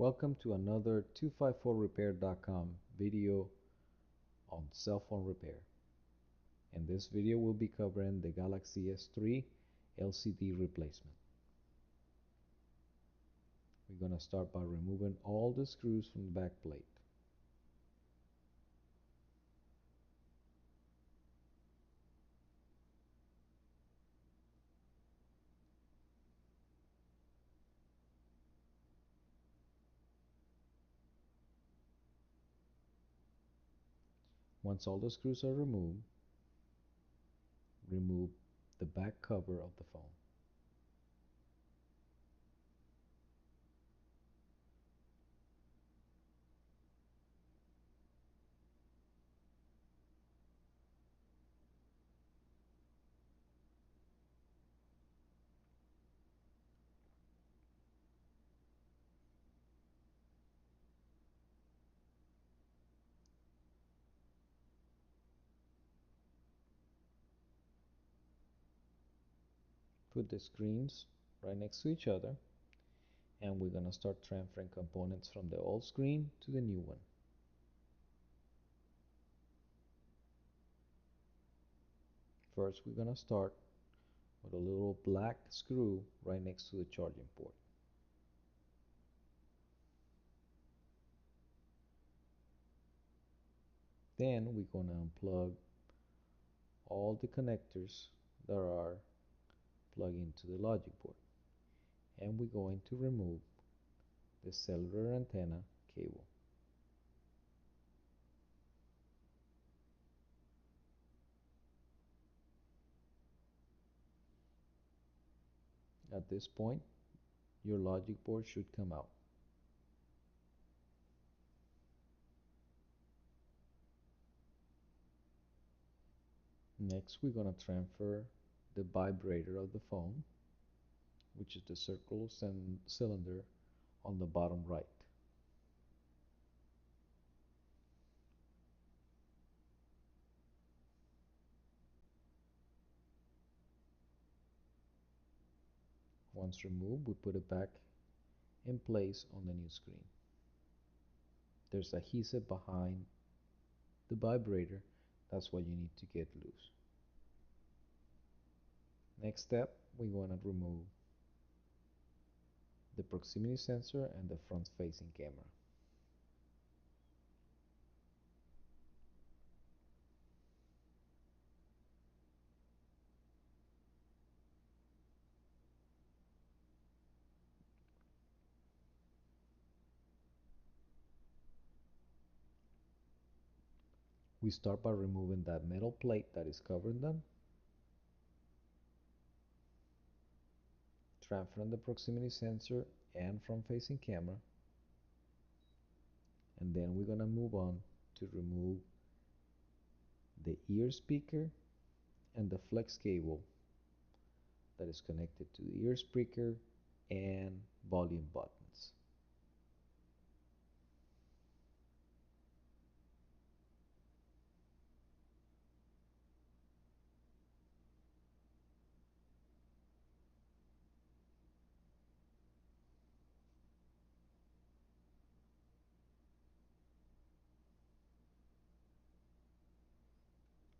Welcome to another 254repair.com video on cell phone repair. In this video we'll be covering the Galaxy S3 LCD replacement. We're going to start by removing all the screws from the back plate. Once all the screws are removed, remove the back cover of the phone. Put the screens right next to each other, and we're going to start transferring components from the old screen to the new one. First, we're going to start with a little black screw right next to the charging port. Then we're going to unplug all the connectors that are plugged into the logic board, and we're going to remove the cellular antenna cable. At this point, your logic board should come out. Next, we're going to transfer the vibrator of the phone, which is the circular cylinder on the bottom right. Once removed, we put it back in place on the new screen. There's adhesive behind the vibrator. That's what you need to get loose. Next step, we're going to remove the proximity sensor and the front-facing camera. We start by removing that metal plate that is covering them, transferring the proximity sensor and front-facing camera, and then we're going to move on to remove the ear speaker and the flex cable that is connected to the ear speaker and volume buttons.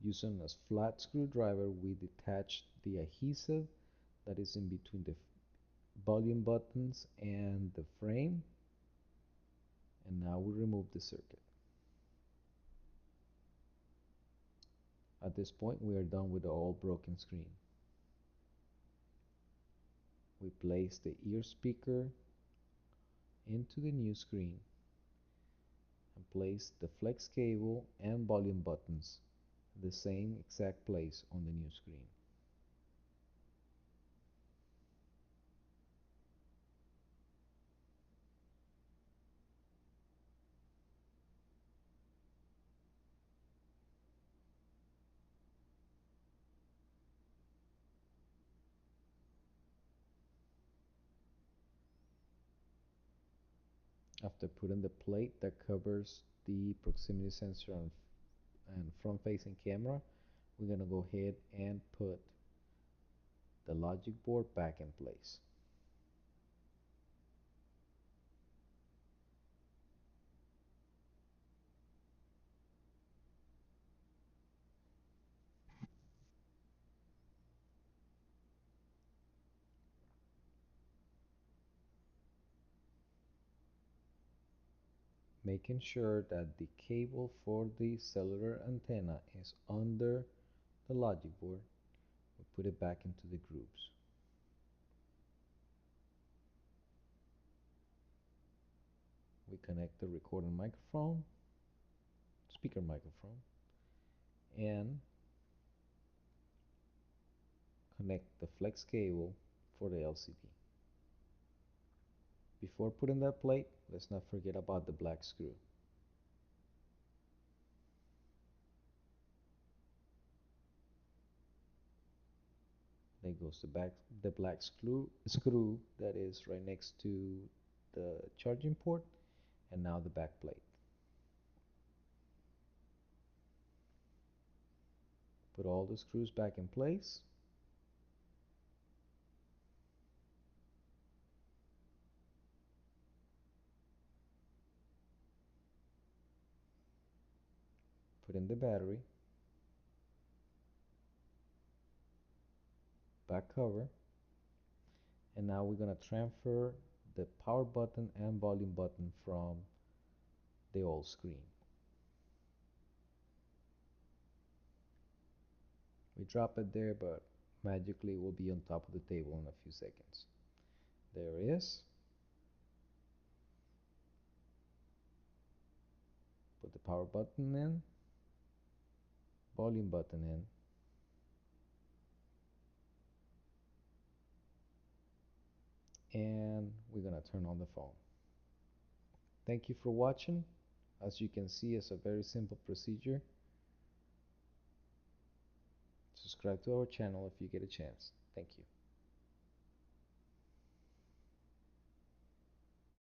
Using a flat screwdriver, we detach the adhesive that is in between the volume buttons and the frame, and now we remove the circuit. At this point, we are done with the all broken screen. We place the ear speaker into the new screen and place the flex cable and volume buttons the same exact place on the new screen. After putting the plate that covers the proximity sensor and front-facing camera, we're going to go ahead and put the logic board back in place. making sure that the cable for the cellular antenna is under the logic board. We put it back into the grooves. We connect the recording microphone, speaker microphone, and connect the flex cable for the LCD. Before putting that plate, let's not forget about the black screw. There goes the black screw that is right next to the charging port, and now the back plate. Put all the screws back in place. Put in the battery, back cover, and now we're going to transfer the power button and volume button from the old screen. We drop it there, but magically it will be on top of the table in a few seconds. There it is. Put the power button in, volume button in, and we're going to turn on the phone. Thank you for watching. As you can see, it's a very simple procedure. Subscribe to our channel if you get a chance. Thank you.